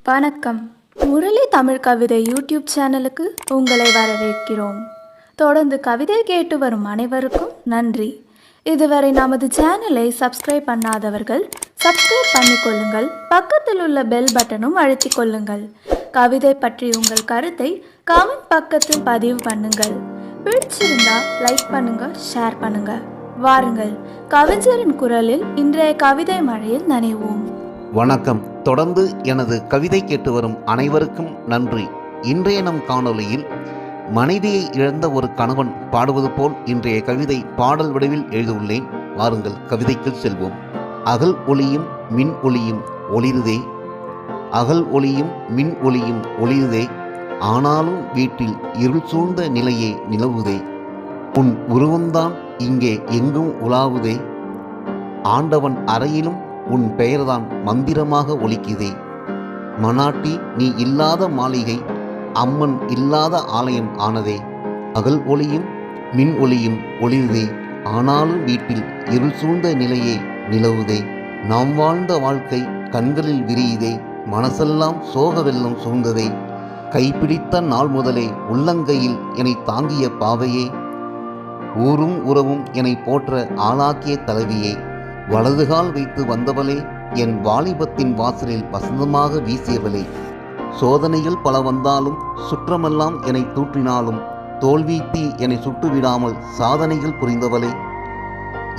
வணக்கம். முரளி தமிழ் கவிதை யூடியூப் சேனலுக்கு உங்களை வரவேற்கிறோம். தொடர்ந்து கவிதை கேட்டு வரும் அனைவருக்கும் நன்றி. இதுவரை நமது சேனலை சப்ஸ்கிரைப் பண்ணாதவர்கள் சப்ஸ்கிரைப் பண்ணிக்கொள்ளுங்கள். பக்கத்தில் உள்ள பெல் பட்டனும் அழுத்திக் கொள்ளுங்கள். கவிதை பற்றி உங்கள் கருத்தை கமெண்ட் பக்கத்தில் பதிவு பண்ணுங்கள். பிடிச்சிருந்தா லைக் பண்ணுங்க, ஷேர் பண்ணுங்க. வாருங்கள், கவிஞரின் குரலில் இன்றைய கவிதை மழையில் நனைவோம். வணக்கம். தொடர்ந்து எனது கவிதை கேட்டு வரும் அனைவருக்கும் நன்றி. இன்றைய நம் காணொளியில் மனைவியை இழந்த ஒரு கணவன் பாடுவது போல் இன்றைய கவிதை பாடல் வடிவில் எழுதியுள்ளேன். வாருங்கள், கவிதைக்குள் செல்வோம். அகல் ஒளியும் மின் ஒளியும் ஒளிருதே, அகல் ஒளியும் மின் ஒளியும் ஒளிருதே, ஆனாலும் வீட்டில் இருள் சூழ்ந்த நிலையே நிலவுதே, உன் உருவம்தான் இங்கே எங்கும் உலாவுதே, ஆண்டவன் அறையிலும் உன் பெயர்தான் மந்திரமாக ஒலிக்குதே, மனாட்டி நீ இல்லாத மாளிகை அம்மன் இல்லாத ஆலயம் ஆனதே, அகல் ஒளியும் மின் ஒளியும் ஒளிருதே, ஆனாலும் வீட்டில் இருள் சூழ்ந்த நிலையே நிலவுதே, நாம் வாழ்ந்த வாழ்க்கை கண்களில் விரியுதே, மனசெல்லாம் சோக வெள்ளம் சூழ்ந்ததே, கைப்பிடித்த நாள் முதலே உள்ளங்கையில் என்னை தாங்கிய பாவையே, ஊரும் உறவும் என்னை போற்ற ஆளாக்கிய தலைவியே, வலதுகால் வைத்து வந்தவளே, என் வாலிபத்தின் வாசலில் வசந்தமாக வீசியவளே, சோதனைகள் பல வந்தாலும் சுற்றமெல்லாம் என்னை தூற்றினாலும் தோல்வீத்தி என்னை சுட்டுவிடாமல் சாதனைகள் புரிந்தவளே,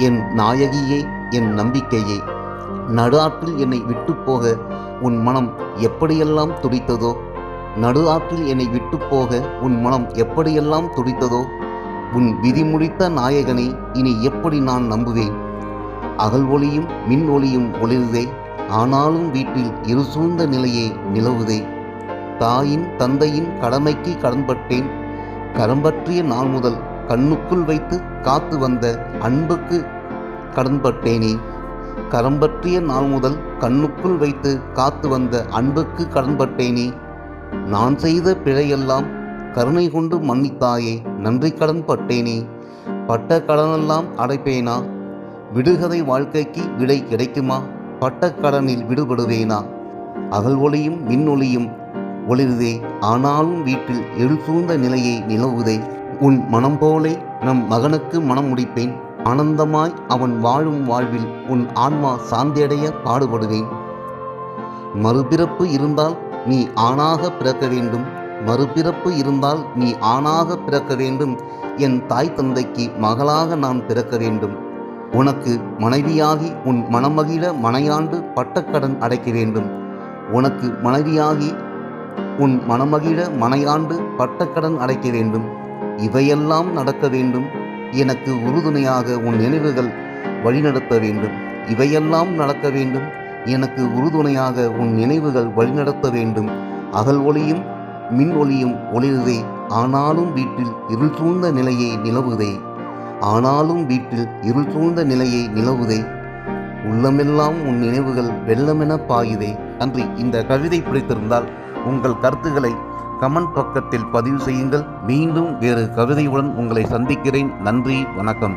என் நாயகியே, என் நம்பிக்கையே, நடு ஆற்றில் என்னை விட்டு போக உன் மனம் எப்படியெல்லாம் துடித்ததோ, நடு ஆற்றில் என்னை விட்டு போக உன் மனம் எப்படியெல்லாம் துடித்ததோ, உன் விதி முடித்த நாயகனை இனி எப்படி நான் நம்புவேன், அகல் ஒளியும் மின் ஒளியும் ஒளிருதே, ஆனாலும் வீட்டில் இருள் சூழ்ந்த நிலையே நிலவுதே, தாயின் தந்தையின் கடமைக்கு கடன்பட்டேன், கரம்பற்றிய நாள் முதல் கண்ணுக்குள் வைத்து காத்து வந்த அன்புக்கு கடன்பட்டேனே, கரம்பற்றிய நாள் முதல் கண்ணுக்குள் வைத்து காத்து வந்த அன்புக்கு கடன்பட்டேனே, நான் செய்த பிழையெல்லாம் கருணை கொண்டு மன்னித்தாயே, நன்றி கடன் பட்டேனே, பட்ட கடனெல்லாம் அடைப்பேனா, விடுகதை வாழ்க்கைக்கு விடை கிடைக்குமா, பட்ட கடனில் விடுபடுவேனா, அகல் ஒளியும் மின் ஒளியும் ஒளிருதே, ஆனாலும் வீட்டில் இருள் சூழ்ந்த நிலையை நிலவுதே, உன் மனம் போலே நம் மகனுக்கு மனம் முடிப்பேன், ஆனந்தமாய் அவன் வாழும் வாழ்வில் உன் ஆன்மா சாந்தியடைய பாடுபடுவேன், மறுபிறப்பு இருந்தால் நீ ஆணாக பிறக்க வேண்டும், மறுபிறப்பு இருந்தால் நீ ஆணாக பிறக்க வேண்டும், என் தாய் தந்தைக்கு மகளாக நான் பிறக்க வேண்டும், உனக்கு மனைவியாகி உன் மனமகிழ மனையாண்டு பட்டக்கடன் அடைக்க வேண்டும், உனக்கு மனைவியாகி உன் மனமகிழ மனையாண்டு பட்டக்கடன் அடைக்க வேண்டும், இவையெல்லாம் நடக்க வேண்டும், எனக்கு உறுதுணையாக உன் நினைவுகள் வழிநடத்த வேண்டும், இவையெல்லாம் நடக்க வேண்டும், எனக்கு உறுதுணையாக உன் நினைவுகள் வழிநடத்த வேண்டும், அகல் ஒளியும் மின் ஒளியும் ஒளிருதே, ஆனாலும் வீட்டில் இருள் சூழ்ந்த நிலையே நிலவுதே, ஆனாலும் வீட்டில் இருள் சூழ்ந்த நிலையை நிலவுதே, உள்ளமெல்லாம் உன் நினைவுகள் வெள்ளமென பாயுதே. நன்றி. இந்த கவிதை பிடித்திருந்தால் உங்கள் கருத்துக்களை கமெண்ட் பக்கத்தில் பதிவு செய்யுங்கள். மீண்டும் வேறு கவிதையுடன் உங்களை சந்திக்கிறேன். நன்றி, வணக்கம்.